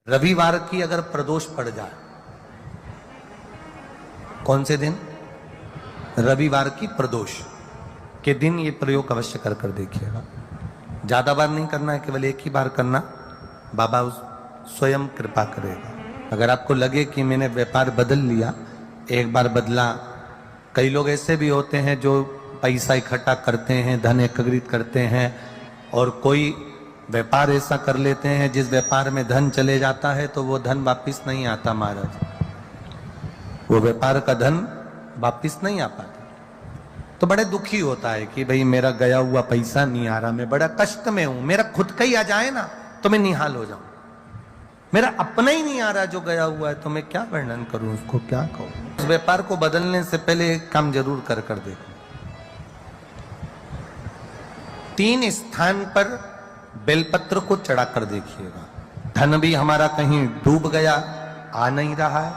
रविवार की अगर प्रदोष पड़ जाए, कौन से दिन? रविवार की प्रदोष के दिन ये प्रयोग अवश्य कर कर देखिएगा। ज्यादा बार नहीं करना है, केवल एक ही बार करना, बाबा स्वयं कृपा करेगा। अगर आपको लगे कि मैंने व्यापार बदल लिया, एक बार बदला, कई लोग ऐसे भी होते हैं जो पैसा इकट्ठा करते हैं, धन एकत्रित करते हैं, और कोई व्यापार ऐसा कर लेते हैं जिस व्यापार में धन चले जाता है तो वो धन वापिस नहीं आता महाराज, वो व्यापार का धन वापिस नहीं आ पाता। तो बड़े दुखी होता है कि भाई मेरा गया हुआ पैसा नहीं आ रहा, मैं बड़ा कष्ट में हूं, मेरा खुद का ही आ जाए ना तो मैं निहाल हो जाऊं, मेरा अपना ही नहीं आ रहा जो गया हुआ है, तो मैं क्या वर्णन करूं, उसको क्या कहूं। उस व्यापार को बदलने से पहले एक काम जरूर कर कर देखो। 3 स्थान पर बेलपत्र को चढ़ा कर देखिएगा। धन भी हमारा कहीं डूब गया, आ नहीं रहा है,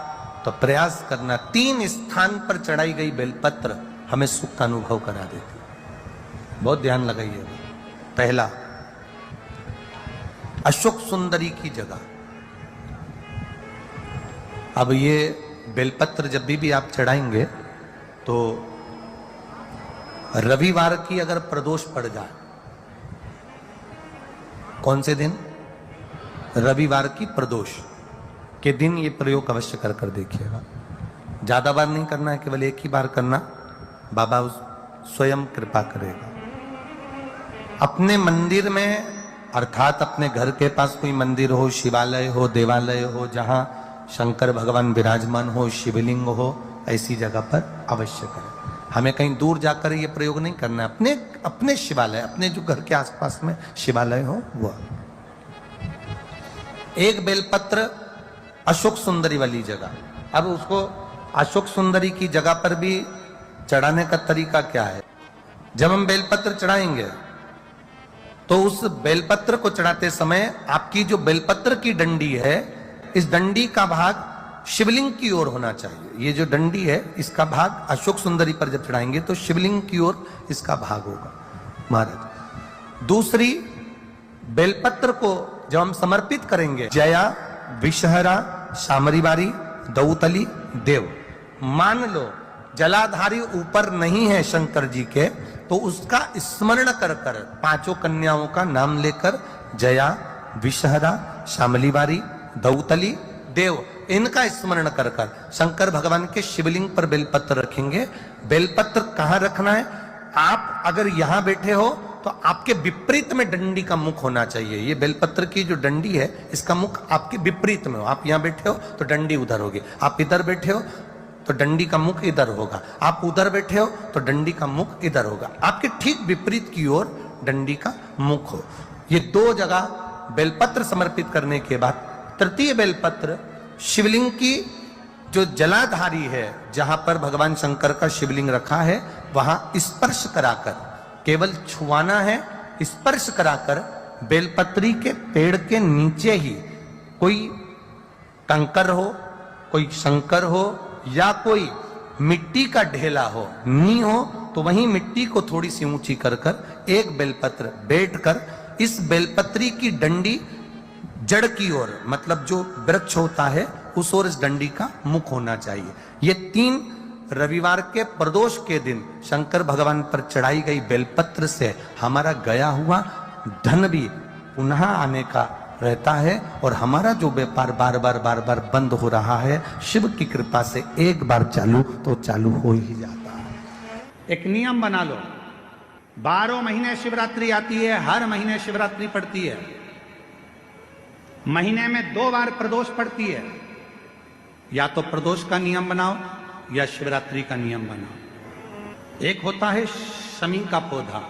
तो प्रयास करना 3 स्थान पर चढ़ाई गई बेलपत्र हमें सुख का अनुभव करा देती है। बहुत ध्यान लगाइएगा। पहला, अशोक सुंदरी की जगह। अब ये बेलपत्र जब भी आप चढ़ाएंगे तो रविवार की अगर प्रदोष पड़ जाए, कौन से दिन? रविवार की प्रदोष के दिन ये प्रयोग अवश्य कर कर देखिएगा। ज्यादा बार नहीं करना है, केवल एक ही बार करना, बाबा स्वयं कृपा करेगा। अपने मंदिर में, अर्थात अपने घर के पास कोई मंदिर हो, शिवालय हो, देवालय हो, जहां शंकर भगवान विराजमान हो, शिवलिंग हो, ऐसी जगह पर अवश्य करें। हमें कहीं दूर जाकर ये प्रयोग नहीं करना है, अपने अपने शिवालय, अपने जो घर के आसपास में शिवालय हो वो। एक बेलपत्र अशोक सुंदरी वाली जगह। अब उसको अशोक सुंदरी की जगह पर भी चढ़ाने का तरीका क्या है? जब हम बेलपत्र चढ़ाएंगे तो उस बेलपत्र को चढ़ाते समय आपकी जो बेलपत्र की डंडी है, इस डंडी का भाग शिवलिंग की ओर होना चाहिए। ये जो डंडी है, इसका भाग अशोक सुंदरी पर जब चढ़ाएंगे तो शिवलिंग की ओर इसका भाग होगा महाराज। दूसरी, बेलपत्र को जब हम समर्पित करेंगे, जया, विषहरा, शामरीवारी, दौतली, देव। मान लो जलाधारी ऊपर नहीं है शंकर जी के, तो उसका स्मरण कर कर 5 कन्याओं का नाम लेकर जया, विषहरा, शामलीवारी, दौतली, देव, इनका स्मरण कर कर शंकर भगवान के शिवलिंग पर बेलपत्र रखेंगे। बेलपत्र कहां रखना है? आप अगर यहां बैठे हो तो आपके विपरीत में डंडी का मुख होना चाहिए। ये बेलपत्र की जो डंडी है, इसका मुख आपके विपरीत में हो। आप यहां बैठे हो तो डंडी उधर होगी, आप इधर बैठे हो तो डंडी का मुख इधर होगा, आप उधर बैठे हो तो डंडी का मुख इधर होगा। आपके ठीक विपरीत की ओर डंडी का मुख हो। ये 2 जगह बेलपत्र समर्पित करने के बाद तृतीय बेलपत्र शिवलिंग की जो जलाधारी है, जहां पर भगवान शंकर का शिवलिंग रखा है, वहां स्पर्श कराकर, केवल छुआना है, स्पर्श कराकर बेलपत्री के पेड़ के नीचे ही कोई कंकर हो, कोई शंकर हो, या कोई मिट्टी का ढेला हो, नी हो, तो वहीं मिट्टी को थोड़ी सी ऊंची कर कर एक बेलपत्र बैठकर इस बेलपत्री की डंडी जड़ की ओर, मतलब जो वृक्ष होता है उस ओर इस डंडी का मुख होना चाहिए। ये 3 रविवार के प्रदोष के दिन शंकर भगवान पर चढ़ाई गई बेलपत्र से हमारा गया हुआ धन भी पुनः आने का रहता है, और हमारा जो व्यापार बार बार बंद हो रहा है, शिव की कृपा से एक बार चालू तो चालू हो ही जाता है। एक नियम बना लो, 12 महीने शिवरात्रि आती है, हर महीने शिवरात्रि पड़ती है, महीने में 2 बार प्रदोष पड़ती है। या तो प्रदोष का नियम बनाओ या शिवरात्रि का नियम बनाओ। एक होता है शमी का पौधा,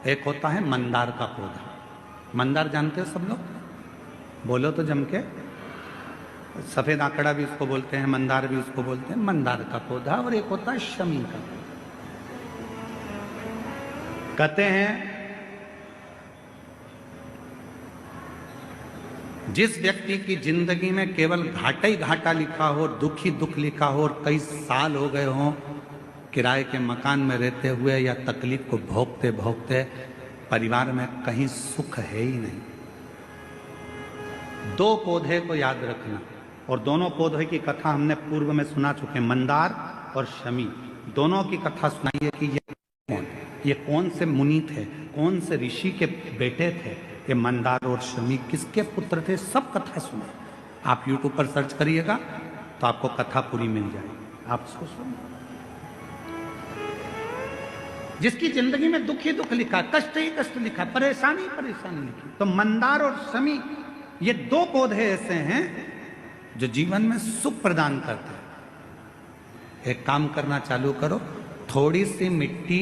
एक होता है मंदार का पौधा। मंदार जानते हो सब लोग? बोलो तो जम के। सफेद आंकड़ा भी उसको बोलते हैं, मंदार भी उसको बोलते हैं। मंदार का पौधा, और एक होता है शमी का पौधा। कहते हैं जिस व्यक्ति की जिंदगी में केवल घाटा ही घाटा लिखा हो, दुख ही दुख लिखा हो, और कई साल हो गए हों किराए के मकान में रहते हुए या तकलीफ को भोगते भोगते, परिवार में कहीं सुख है ही नहीं, दो पौधे को याद रखना, और दोनों पौधे की कथा हमने पूर्व में सुना चुके, मंदार और शमी। दोनों की कथा सुनाइए कि ये कौन से मुनि थे, कौन से ऋषि के बेटे थे, ये मंदार और शमी किसके पुत्र थे, सब कथा सुने। आप YouTube पर सर्च करिएगा तो आपको कथा पूरी मिल जाएगी, आप उसको सुनिए। जिसकी जिंदगी में दुख ही दुख लिखा, कष्ट ही कष्ट लिखा, परेशानी परेशानी लिखी, तो मंदार और शमी ये दो पौधे ऐसे हैं जो जीवन में सुख प्रदान करते हैं। एक काम करना चालू करो, थोड़ी सी मिट्टी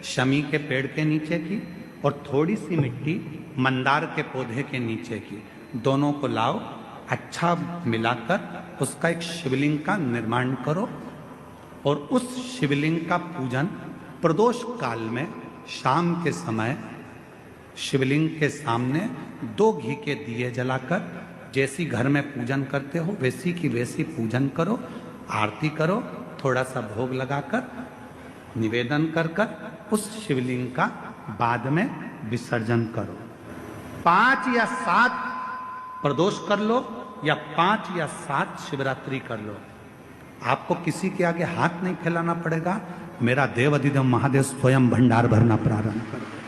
शमी के पेड़ के नीचे की और थोड़ी सी मिट्टी मंदार के पौधे के नीचे की, दोनों को लाओ, अच्छा मिलाकर उसका एक शिवलिंग का निर्माण करो और उस शिवलिंग का पूजन प्रदोष काल में शाम के समय शिवलिंग के सामने 2 घी के दिए जलाकर, जैसी घर में पूजन करते हो वैसी की वैसी पूजन करो, आरती करो, थोड़ा सा भोग लगाकर निवेदन कर उस शिवलिंग का बाद में विसर्जन करो। 5 या 7 प्रदोष कर लो या 5 या 7 शिवरात्रि कर लो, आपको किसी के आगे हाथ नहीं फैलाना पड़ेगा। मेरा देव अधिदेव महादेव स्वयं भंडार भरना प्रारंभ कर देगा,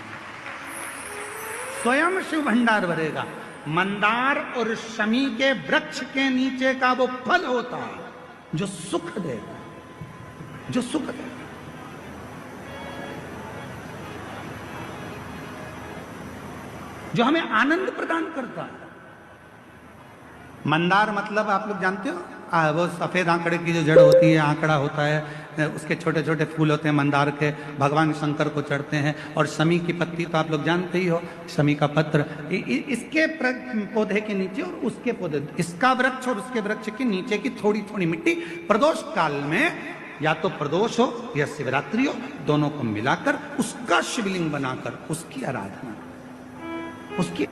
स्वयं शिव भंडार भरेगा। मंदार और शमी के वृक्ष के नीचे का वो फल होता है जो सुख देगा, जो सुख देगा। जो हमें आनंद प्रदान करता है। मंदार मतलब आप लोग जानते हो, वो सफेद आंकड़े की जो जड़ होती है, आंकड़ा होता है, उसके छोटे छोटे फूल होते हैं मंदार के, भगवान शंकर को चढ़ते हैं। और शमी की पत्ती तो आप लोग जानते ही हो, शमी का पत्र, इसके पौधे के नीचे और उसके पौधे, इसका वृक्ष और उसके वृक्ष के नीचे की थोड़ी थोड़ी मिट्टी प्रदोष काल में, या तो प्रदोष हो या शिवरात्रि हो, दोनों को मिलाकर उसका शिवलिंग बनाकर उसकी आराधना, उसकी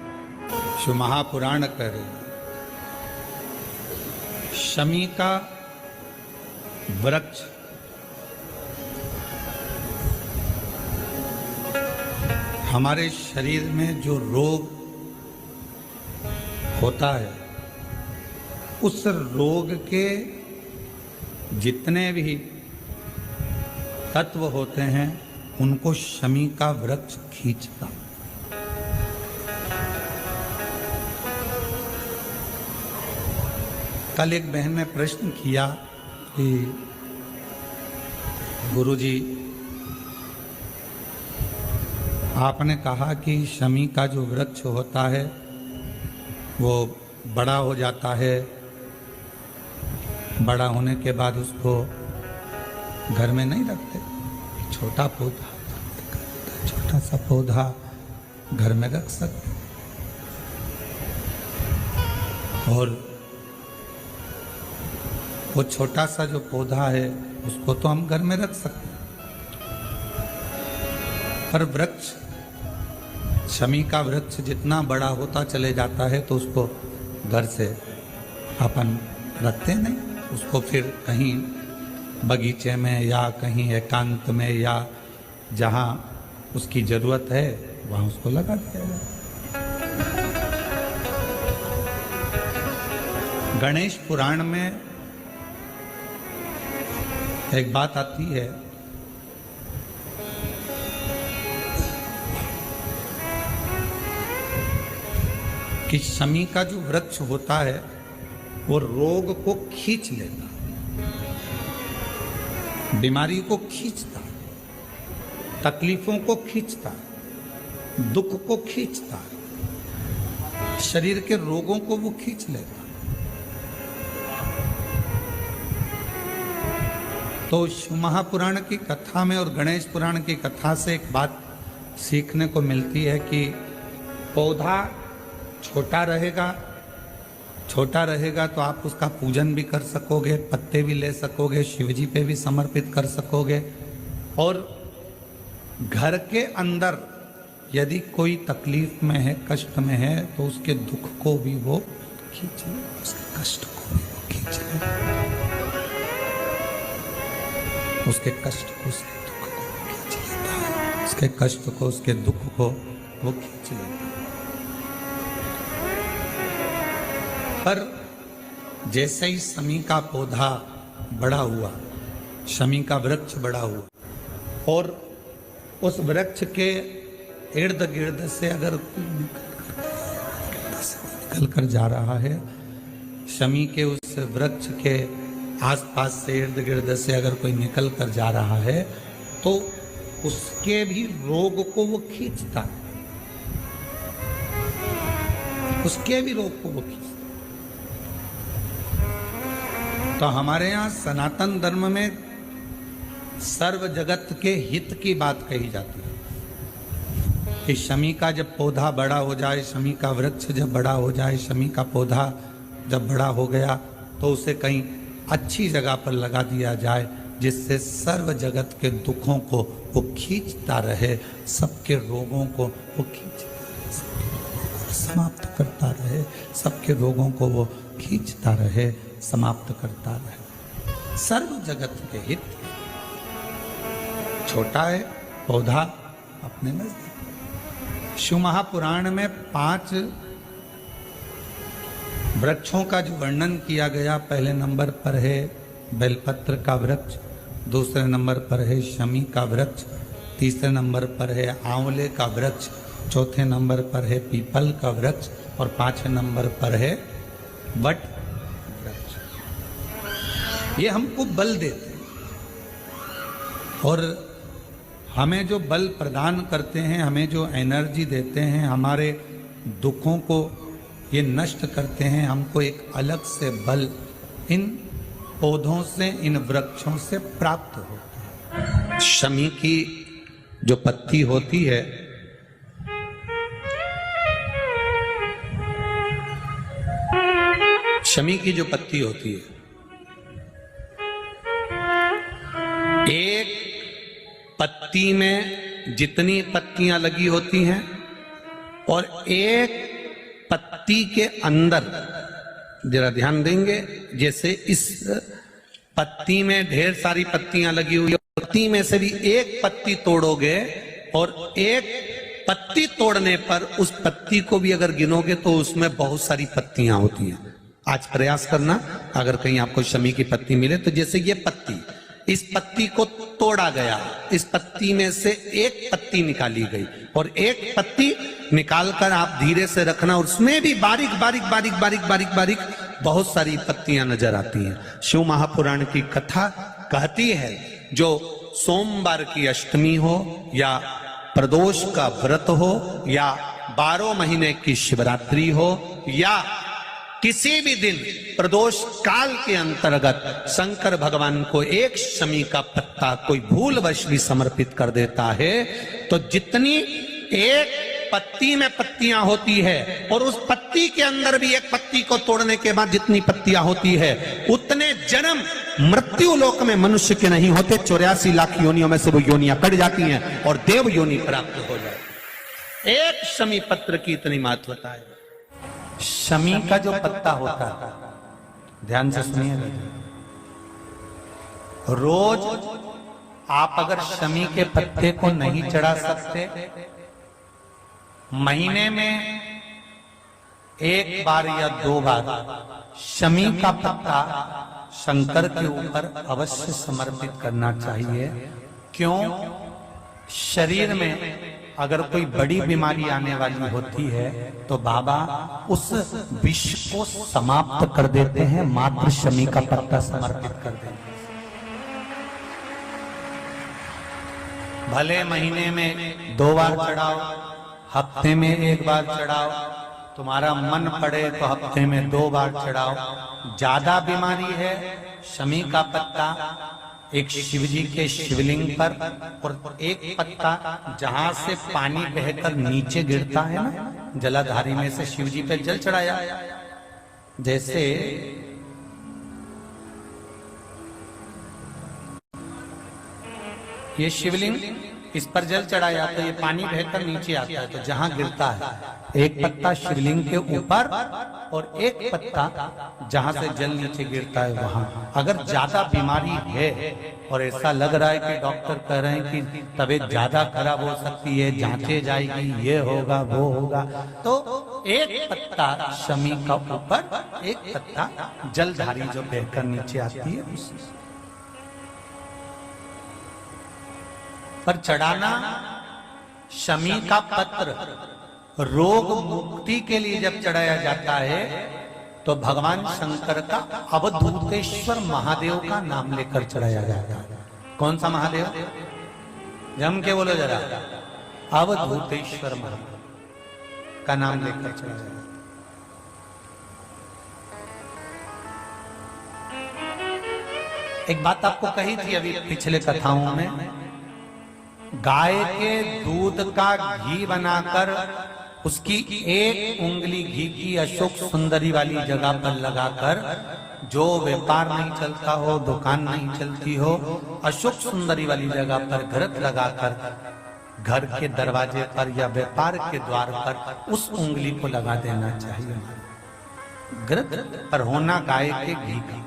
शिव महापुराण कर शमी का वृक्ष हमारे शरीर में जो रोग होता है, उस रोग के जितने भी तत्व होते हैं उनको शमी का वृक्ष खींचता। कल एक बहन ने प्रश्न किया कि गुरुजी, आपने कहा कि शमी का जो वृक्ष होता है वो बड़ा हो जाता है, बड़ा होने के बाद उसको घर में नहीं रखते, छोटा पौधा, छोटा सा पौधा घर में रख सकते, और वो छोटा सा जो पौधा है उसको तो हम घर में रख सकते हैं, पर वृक्ष, शमी का वृक्ष जितना बड़ा होता चले जाता है तो उसको घर से अपन रखते नहीं, उसको फिर कहीं बगीचे में या कहीं एकांत में या जहाँ उसकी जरूरत है वहाँ उसको लगा दिया जाए। गणेश पुराण में एक बात आती है कि शमी का जो वृक्ष होता है वो रोग को खींच लेता, बीमारी को खींचता, तकलीफों को खींचता, दुख को खींचता, शरीर के रोगों को वो खींच लेता। तो शिव महापुराण की कथा में और गणेश पुराण की कथा से एक बात सीखने को मिलती है कि पौधा छोटा रहेगा तो आप उसका पूजन भी कर सकोगे, पत्ते भी ले सकोगे, शिवजी पे भी समर्पित कर सकोगे, और घर के अंदर यदि कोई तकलीफ में है, कष्ट में है, तो उसके दुख को भी वो खींच ले, उसके कष्ट को भी वो खींच ले, उसके कष्ट को, उसके दुख को खींच लेता है, उसके कष्ट को, उसके दुख को वो खींच लेता है। पर जैसे ही शमी का पौधा बड़ा हुआ, शमी का वृक्ष बड़ा हुआ, और उस वृक्ष के इर्द गिर्द से अगर निकल कर जा रहा है, शमी के उस वृक्ष के आसपास से इर्द गिर्द से अगर कोई निकल कर जा रहा है, तो उसके भी रोग को वो खींचता है, उसके भी रोग को वो खींचता। तो हमारे यहाँ सनातन धर्म में सर्व जगत के हित की बात कही जाती है कि शमी का जब पौधा बड़ा हो जाए, शमी का वृक्ष जब बड़ा हो जाए, शमी का पौधा जब बड़ा हो गया, तो उसे कहीं अच्छी जगह पर लगा दिया जाए, जिससे सर्व जगत के दुखों को वो खींचता रहे, सबके रोगों को वो खींचता रहे, समाप्त करता रहे, सबके रोगों को वो खींचता रहे, समाप्त करता रहे, सर्व जगत के हित। छोटा है पौधा अपने नजदीक। शिव महापुराण में 5 वृक्षों का जो वर्णन किया गया, पहले नंबर पर है बेलपत्र का वृक्ष, दूसरे नंबर पर है शमी का वृक्ष, तीसरे नंबर पर है आंवले का वृक्ष, चौथे नंबर पर है पीपल का वृक्ष, और 5वें नंबर पर है वट वृक्ष। ये हमको बल देते हैं, और हमें जो बल प्रदान करते हैं, हमें जो एनर्जी देते हैं, हमारे दुखों को ये नष्ट करते हैं, हमको एक अलग से बल इन पौधों से, इन वृक्षों से प्राप्त होता है। शमी की जो पत्ती होती है, शमी की जो पत्ती होती है, एक पत्ती में जितनी पत्तियां लगी होती हैं, और एक पत्ती के अंदर, जरा ध्यान देंगे, जैसे इस पत्ती में ढेर सारी पत्तियां लगी हुई है, पत्ती में से भी एक पत्ती तोड़ोगे, और एक पत्ती तोड़ने पर उस पत्ती को भी अगर गिनोगे तो उसमें बहुत सारी पत्तियां होती हैं। आज प्रयास करना, अगर कहीं आपको शमी की पत्ती मिले, तो जैसे ये पत्ती, इस पत्ती को तोड़ा गया, इस पत्ती में से एक पत्ती निकाली गई, और एक पत्ती निकालकर आप धीरे से रखना, और उसमें भी बारीक बारीक बारीक बारीक बारीक बारीक बहुत सारी पत्तियां नजर आती हैं। शिव महापुराण की कथा कहती है, जो सोमवार की अष्टमी हो, या प्रदोष का व्रत हो, या 12 महीने की शिवरात्रि हो, या किसी भी दिन प्रदोष काल के अंतर्गत शंकर भगवान को एक शमी का पत्ता कोई भूलवश भी समर्पित कर देता है, तो जितनी एक पत्ती में पत्तियां होती है, और उस पत्ती के अंदर भी एक पत्ती को तोड़ने के बाद जितनी पत्तियां होती है, उतने जन्म मृत्यु लोक में मनुष्य के नहीं होते। 84 लाख योनियों में से वो योनियां कट जाती हैं और देव योनि प्राप्त हो जाए। एक शमी पत्र की इतनी महत्वता है। शमी का जो पत्ता होता है, ध्यान से सुनिए, रोज आप अगर शमी के पत्ते को नहीं चढ़ा सकते, महीने में 1 बार या 2 बार शमी का पत्ता शंकर के ऊपर अवश्य समर्पित करना चाहिए। क्यों? शरीर में अगर कोई बड़ी बीमारी आने वाली होती है, तो बाबा उस विष को समाप्त कर देते हैं, मात्र शमी का पत्ता समर्पित कर देते हैं। भले महीने में 2 बार चढ़ाओ, हफ्ते में 1 बार चढ़ाओ, तुम्हारा मन पड़े तो हफ्ते में 2 बार चढ़ाओ। ज्यादा बीमारी है, शमी का पत्ता एक शिवजी के शिवलिंग पर, और एक पत्ता जहां से पानी बहकर नीचे गिरता है ना, जलाधारी में से शिवजी पे जल चढ़ाया। जैसे ये शिवलिंग, इस पर जल चढ़ाया तो ये पानी बहकर नीचे आता है, तो जहां गिरता है एक पत्ता शिवलिंग के ऊपर, और एक पत्ता जहां से जल नीचे गिरता है वहां। अगर ज्यादा बीमारी है और ऐसा लग रहा है कि डॉक्टर कह रहे हैं कि तबीयत ज्यादा खराब हो सकती है, जांचे जाएगी, ये होगा वो होगा, तो एक पत्ता शमी का ऊपर, एक पत्ता जलधारी जो बहकर नीचे आती है उसी पर चढ़ाना। शमी का पत्र रोग मुक्ति के लिए जब चढ़ाया जाता है तो भगवान शंकर का अवधूतेश्वर महादेव का नाम लेकर चढ़ाया जाता है। कौन सा महादेव? जम के बोलो जरा। अवधूतेश्वर महादेव का नाम लेकर चढ़ाया जाता है। एक बात आपको कही थी अभी पिछले कथाओं में, गाय के दूध का घी बनाकर उसकी एक उंगली घी की अशोक सुंदरी वाली जगह पर लगाकर, जो व्यापार नहीं चलता हो, दुकान नहीं चलती हो, अशोक सुंदरी वाली जगह पर घृत लगाकर घर के दरवाजे पर या व्यापार के द्वार पर उस उंगली को लगा देना चाहिए। घृत पर होना गाय के घी का।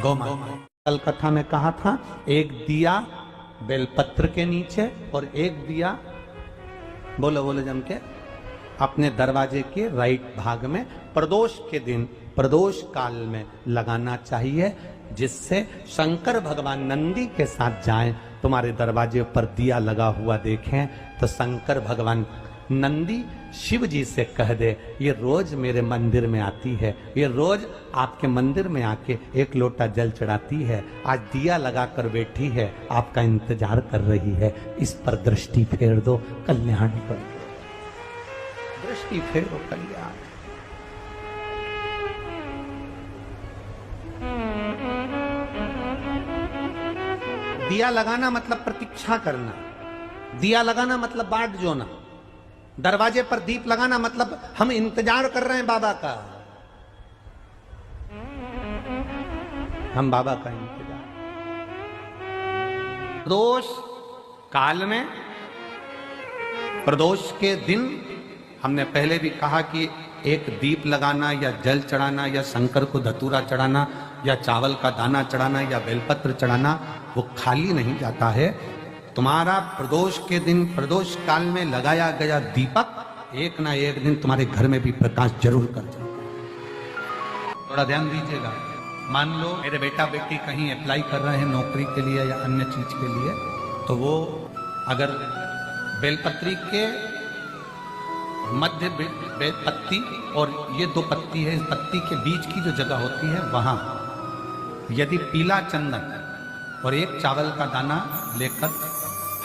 गौमाता कल कथा में कहा था, एक दिया बेलपत्र के नीचे और एक दिया, बोलो बोलो जम के, अपने दरवाजे के राइट भाग में प्रदोष के दिन, प्रदोष काल में लगाना चाहिए, जिससे शंकर भगवान नंदी के साथ जाएं, तुम्हारे दरवाजे पर दिया लगा हुआ देखें तो शंकर भगवान नंदी शिव जी से कह दे, ये रोज मेरे मंदिर में आती है, ये रोज आपके मंदिर में आके एक लोटा जल चढ़ाती है, आज दिया लगाकर बैठी है, आपका इंतजार कर रही है, इस पर दृष्टि फेर दो, कल्याण कर दो। दृष्टि फेरो, कल्याण। दिया लगाना मतलब प्रतीक्षा करना, दिया लगाना मतलब बाट जोना, दरवाजे पर दीप लगाना मतलब हम इंतजार कर रहे हैं बाबा का, हम बाबा का इंतजार। प्रदोष काल में, प्रदोष के दिन हमने पहले भी कहा कि एक दीप लगाना या जल चढ़ाना या शंकर को धतूरा चढ़ाना या चावल का दाना चढ़ाना या बेलपत्र चढ़ाना वो खाली नहीं जाता है। तुम्हारा प्रदोष के दिन, प्रदोष काल में लगाया गया दीपक एक ना एक दिन तुम्हारे घर में भी प्रकाश जरूर कर जाएगा। थोड़ा ध्यान दीजिएगा। मान लो मेरे बेटा बेटी कहीं अप्लाई कर रहे हैं नौकरी के लिए या अन्य चीज के लिए, तो वो अगर बेलपत्री के मध्य पत्ती और ये दो पत्ती है, इस पत्ती के बीच की जो जगह होती है वहां यदि पीला चंदन और एक चावल का दाना लेकर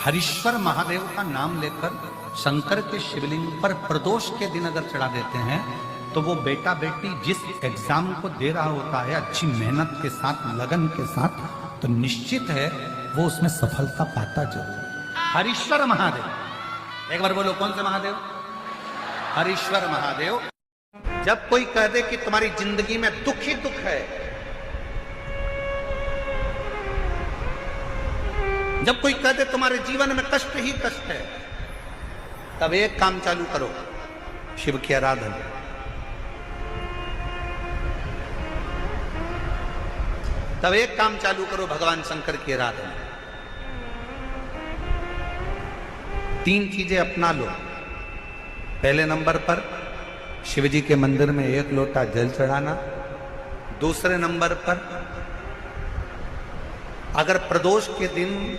हरीश्वर महादेव का नाम लेकर शंकर के शिवलिंग पर प्रदोष के दिन अगर चढ़ा देते हैं तो वो बेटा बेटी जिस एग्जाम को दे रहा होता है अच्छी मेहनत के साथ, लगन के साथ, तो निश्चित है वो उसमें सफलता पाता जरूर। हरीश्वर महादेव, एक बार बोलो कौन से महादेव? हरीश्वर महादेव। जब कोई कह दे कि तुम्हारी जिंदगी में दुख ही दुख है, जब कोई कह दे तुम्हारे जीवन में कष्ट ही कष्ट है, तब एक काम चालू करो, शिव की आराधना। तब एक काम चालू करो, भगवान शंकर की आराधना। 3 चीजें अपना लो। पहले नंबर पर शिव जी के मंदिर में एक लोटा जल चढ़ाना। दूसरे नंबर पर अगर प्रदोष के दिन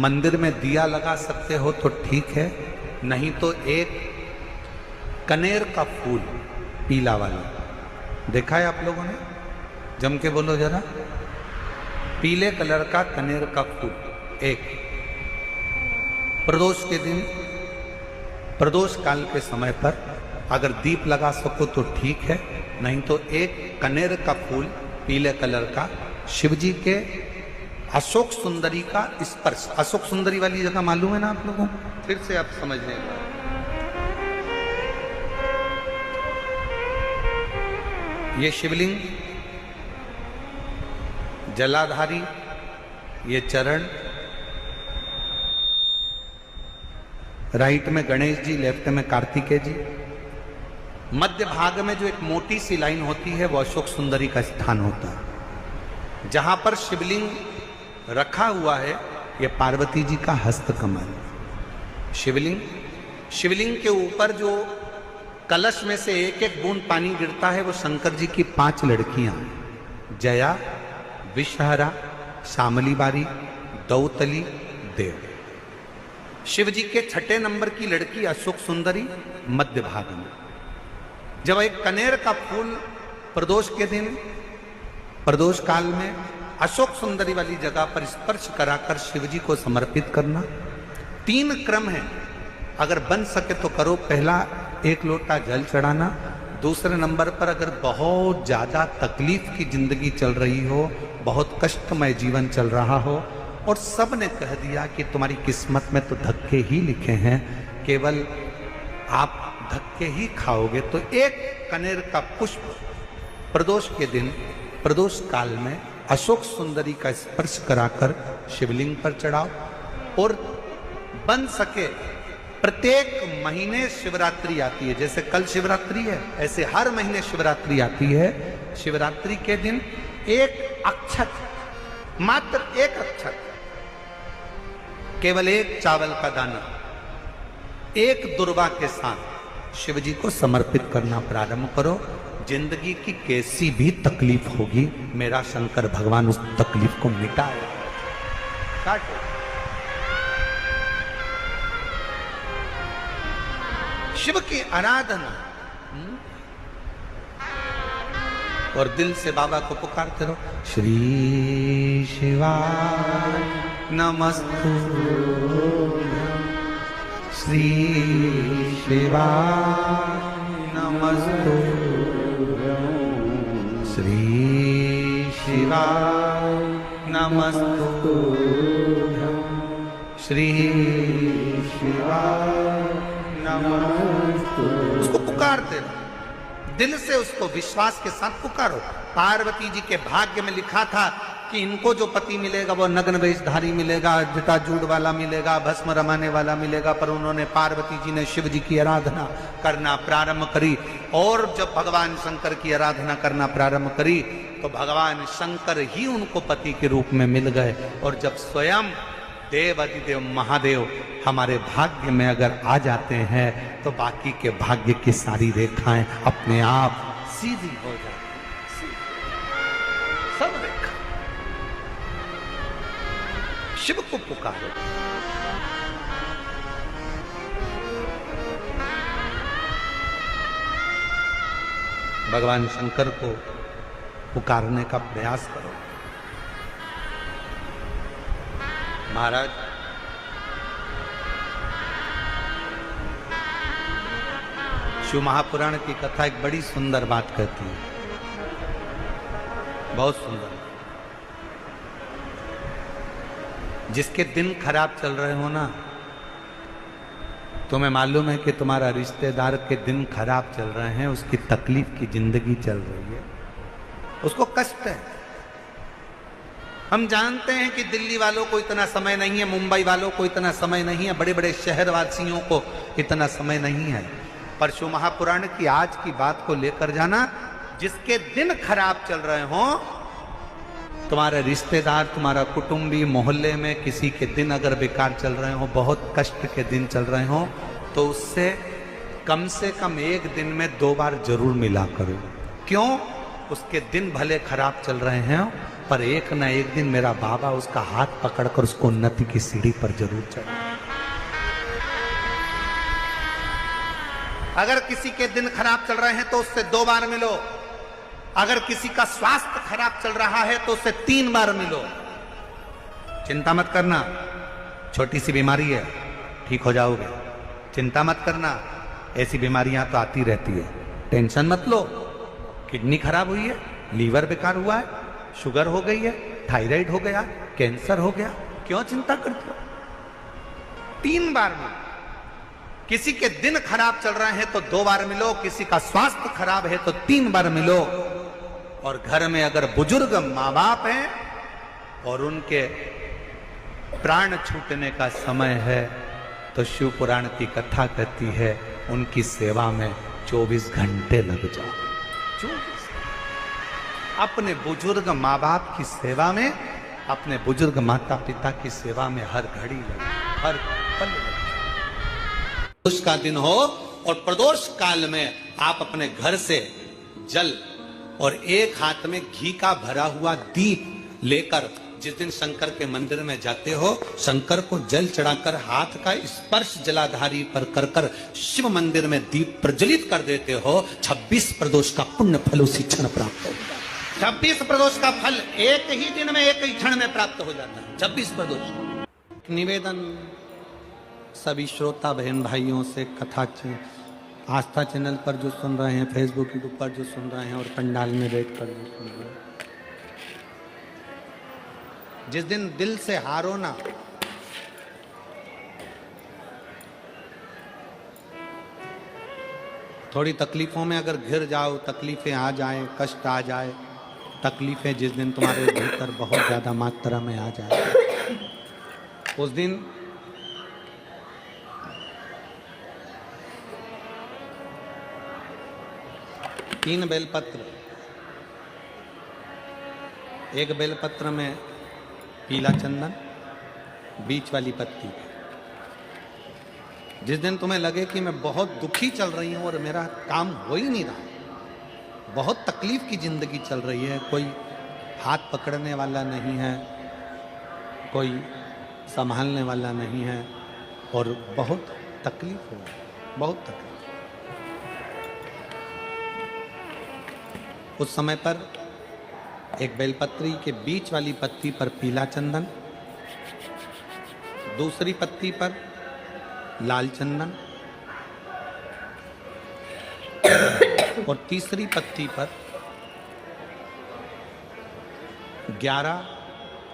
मंदिर में दिया लगा सकते हो तो ठीक है, नहीं तो एक कनेर का फूल पीला वाला, देखा है आप लोगों ने? जम के बोलो जरा। पीले कलर का कनेर का फूल एक, प्रदोष के दिन, प्रदोष काल के समय पर अगर दीप लगा सको तो ठीक है, नहीं तो एक कनेर का फूल पीले कलर का शिव जी के अशोक सुंदरी का स्पर्श। अशोक सुंदरी वाली जगह मालूम है ना आप लोगों को? फिर से आप समझ लेंगे। ये शिवलिंग, जलाधारी, ये चरण, राइट में गणेश जी, लेफ्ट में कार्तिकेय जी, मध्य भाग में जो एक मोटी सी लाइन होती है वो अशोक सुंदरी का स्थान होता है। जहां पर शिवलिंग रखा हुआ है ये पार्वती जी का हस्त कमल। शिवलिंग शिवलिंग के ऊपर जो कलश में से एक एक बूंद पानी गिरता है वो शंकर जी की 5 लड़कियां, जया, विषहरा, शामली बारी, दौतली, देव। शिव जी के 6 नंबर की लड़की अशोक सुंदरी मध्य भाग में। जब एक कनेर का फूल प्रदोष के दिन, प्रदोष काल में अशोक सुंदरी वाली जगह पर स्पर्श कराकर शिव जी को समर्पित करना। 3 क्रम है, अगर बन सके तो करो। पहला 1 लोटा जल चढ़ाना। दूसरे नंबर पर अगर बहुत ज्यादा तकलीफ की जिंदगी चल रही हो, बहुत कष्टमय जीवन चल रहा हो और सब ने कह दिया कि तुम्हारी किस्मत में तो धक्के ही लिखे हैं, केवल आप धक्के ही खाओगे, तो 1 कनेर का पुष्प प्रदोष के दिन, प्रदोष काल में अशोक सुंदरी का स्पर्श कराकर शिवलिंग पर चढ़ाओ। और बन सके प्रत्येक महीने शिवरात्रि आती है, जैसे कल शिवरात्रि है ऐसे हर महीने शिवरात्रि आती है। शिवरात्रि के दिन 1 अक्षत, मात्र 1 अक्षत, केवल 1 चावल का दाना, 1 दुर्वा के साथ शिव जी को समर्पित करना प्रारंभ करो। जिंदगी की कैसी भी तकलीफ होगी, मेरा शंकर भगवान उस तकलीफ को मिटाएगा। काटो। शिव की आराधना और दिल से बाबा को पुकारते रहो। श्री शिवाय नमस्तुभ्यं, श्री शिवाय नमस्तुभ्यं, श्री शिवाय नमस्तुभ्यं, श्री शिवाय नमस्तुभ्यं। उसको पुकारते रहो, दिल से उसको विश्वास के साथ पुकारो। पार्वती जी के भाग्य में लिखा था कि इनको जो पति मिलेगा वो नग्न वेशधारी मिलेगा, जटाजूट वाला मिलेगा, भस्म रमाने वाला मिलेगा। पर उन्होंने, पार्वती जी ने शिव जी की आराधना करना प्रारंभ करी और जब भगवान शंकर की आराधना करना प्रारंभ करी तो भगवान शंकर ही उनको पति के रूप में मिल गए। और जब स्वयं देव अधिदेव महादेव हमारे भाग्य में अगर आ जाते हैं तो बाकी के भाग्य की सारी रेखाएं अपने आप सीधी हो जाती हैं। सब रेखा शिव को पुकारो। भगवान शंकर को पुकारने का प्रयास करो। महाराज, शिव महापुराण की कथा एक बड़ी सुंदर बात कहती है, बहुत सुंदर। जिसके दिन खराब चल रहे हो ना, तुम्हें मालूम है कि तुम्हारा रिश्तेदार के दिन खराब चल रहे हैं, उसकी तकलीफ की जिंदगी चल रही है, उसको कष्ट है। हम जानते हैं कि दिल्ली वालों को इतना समय नहीं है, मुंबई वालों को इतना समय नहीं है, बड़े बड़े शहर वासियों को इतना समय नहीं है। पर शिव महापुराण की आज की बात को लेकर जाना, जिसके दिन खराब चल रहे हो, तुम्हारे रिश्तेदार, तुम्हारा कुटुंबी, मोहल्ले में किसी के दिन अगर बेकार चल रहे हो, बहुत कष्ट के दिन चल रहे हो, तो उससे कम से कम 1 दिन में 2 बार जरूर मिला करो। क्यों? उसके दिन भले खराब चल रहे हैं पर एक ना एक दिन मेरा बाबा उसका हाथ पकड़कर उसको उन्नति की सीढ़ी पर जरूर चढ़ा। अगर किसी के दिन खराब चल रहे हैं तो उससे 2 बार मिलो। अगर किसी का स्वास्थ्य खराब चल रहा है तो उससे 3 बार मिलो। चिंता मत करना, छोटी सी बीमारी है, ठीक हो जाओगे। चिंता मत करना, ऐसी बीमारियां तो आती रहती है, टेंशन मत लो। किडनी खराब हुई है, लीवर बेकार हुआ है, शुगर हो गई है, थायराइड हो गया, कैंसर हो गया, क्यों चिंता करते हो? 3 बार मिलो। किसी के दिन खराब चल रहे हैं तो 2 बार मिलो, किसी का स्वास्थ्य खराब है तो 3 बार मिलो। और घर में अगर बुजुर्ग माँ बाप हैं और उनके प्राण छूटने का समय है तो शिव पुराण की कथा कहती है उनकी सेवा में 24 घंटे लग जाओ। 24 अपने बुजुर्ग माँ बाप की सेवा में, अपने बुजुर्ग माता पिता की सेवा में हर घड़ी लगे, हर पल लगे। प्रदोष का दिन हो और प्रदोष काल में आप अपने घर से जल और एक हाथ में घी का भरा हुआ दीप लेकर जिस दिन शंकर के मंदिर में जाते हो, शंकर को जल चढ़ाकर हाथ का स्पर्श जलाधारी पर कर कर शिव मंदिर में दीप प्रज्वलित कर देते हो, 26 प्रदोष का पुण्य फल उसी क्षण प्राप्त होगा। 26 प्रदोष का फल एक ही दिन में, एक ही क्षण में प्राप्त हो जाता है। 26 प्रदोष। निवेदन सभी श्रोता बहन भाइयों से, कथा आस्था चैनल पर जो सुन रहे हैं, फेसबुक यूट्यूब पर जो सुन रहे हैं और पंडाल में बैठकर जो सुन रहे हैं, जिस दिन दिल से हारो ना, थोड़ी तकलीफों में अगर घिर जाओ, तकलीफें आ जाए, कष्ट आ जाए, तकलीफें जिस दिन तुम्हारे भीतर बहुत ज्यादा मात्रा में आ जाए, उस दिन तीन बेलपत्र, एक बेलपत्र में पीला चंदन, बीच वाली पत्ती। जिस दिन तुम्हें लगे कि मैं बहुत दुखी चल रही हूं और मेरा काम हो ही नहीं रहा, बहुत तकलीफ की जिंदगी चल रही है, कोई हाथ पकड़ने वाला नहीं है, कोई संभालने वाला नहीं है और बहुत तकलीफ हो, बहुत तकलीफ। उस समय पर एक बेलपत्री के बीच वाली पत्ती पर पीला चंदन, दूसरी पत्ती पर लाल चंदन और तीसरी पत्ती पर 11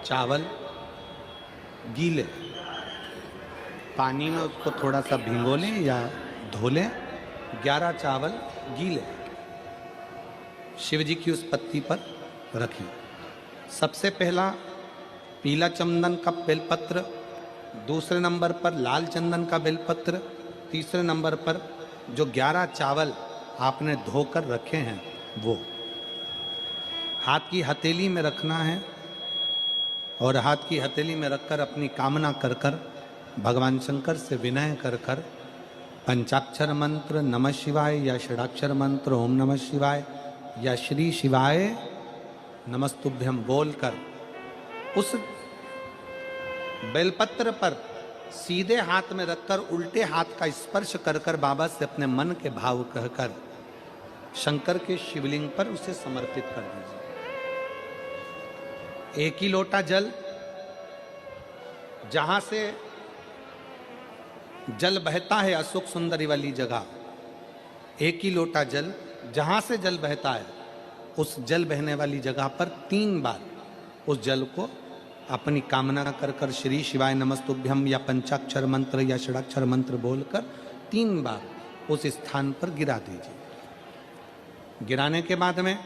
चावल गीले, पानी में उसको थोड़ा सा भिगो लें या धो लें, 11 चावल गीले शिव जी की उस पत्ती पर रखी। सबसे पहला पीला चंदन का बेलपत्र, दूसरे नंबर पर लाल चंदन का बेलपत्र, तीसरे नंबर पर जो 11 चावल आपने धोकर रखे हैं वो हाथ की हथेली में रखना है और हाथ की हथेली में रखकर अपनी कामना कर कर भगवान शंकर से विनय कर कर पंचाक्षर मंत्र नमः शिवाय या षडाक्षर मंत्र ओम नमः शिवाय या श्री शिवाय नमस्तुभ्यम बोलकर उस बेलपत्र पर सीधे हाथ में रखकर उल्टे हाथ का स्पर्श कर कर बाबा से अपने मन के भाव कहकर शंकर के शिवलिंग पर उसे समर्पित कर दीजिए। एक ही लोटा जल, जहां से जल बहता है अशोक सुंदरी वाली जगह, एक ही लोटा जल जहां से जल बहता है उस जल बहने वाली जगह पर 3 बार उस जल को अपनी कामना कर कर श्री शिवाय नमस्तुभ्यम या पंचाक्षर मंत्र या षडाक्षर मंत्र बोलकर 3 बार उस स्थान पर गिरा दीजिए। गिराने के बाद में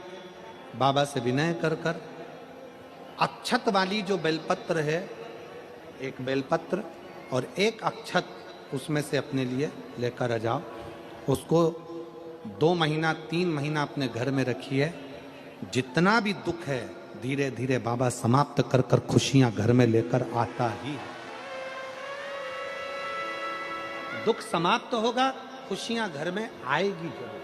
बाबा से विनय कर कर अक्षत वाली जो बेलपत्र है, एक बेलपत्र और एक अक्षत उसमें से अपने लिए लेकर आ जाओ। उसको 2 महीना 3 महीना अपने घर में रखिए। जितना भी दुख है धीरे धीरे बाबा समाप्त कर कर खुशियां घर में लेकर आता ही है। दुख समाप्त होगा, खुशियां घर में आएगी जरूर।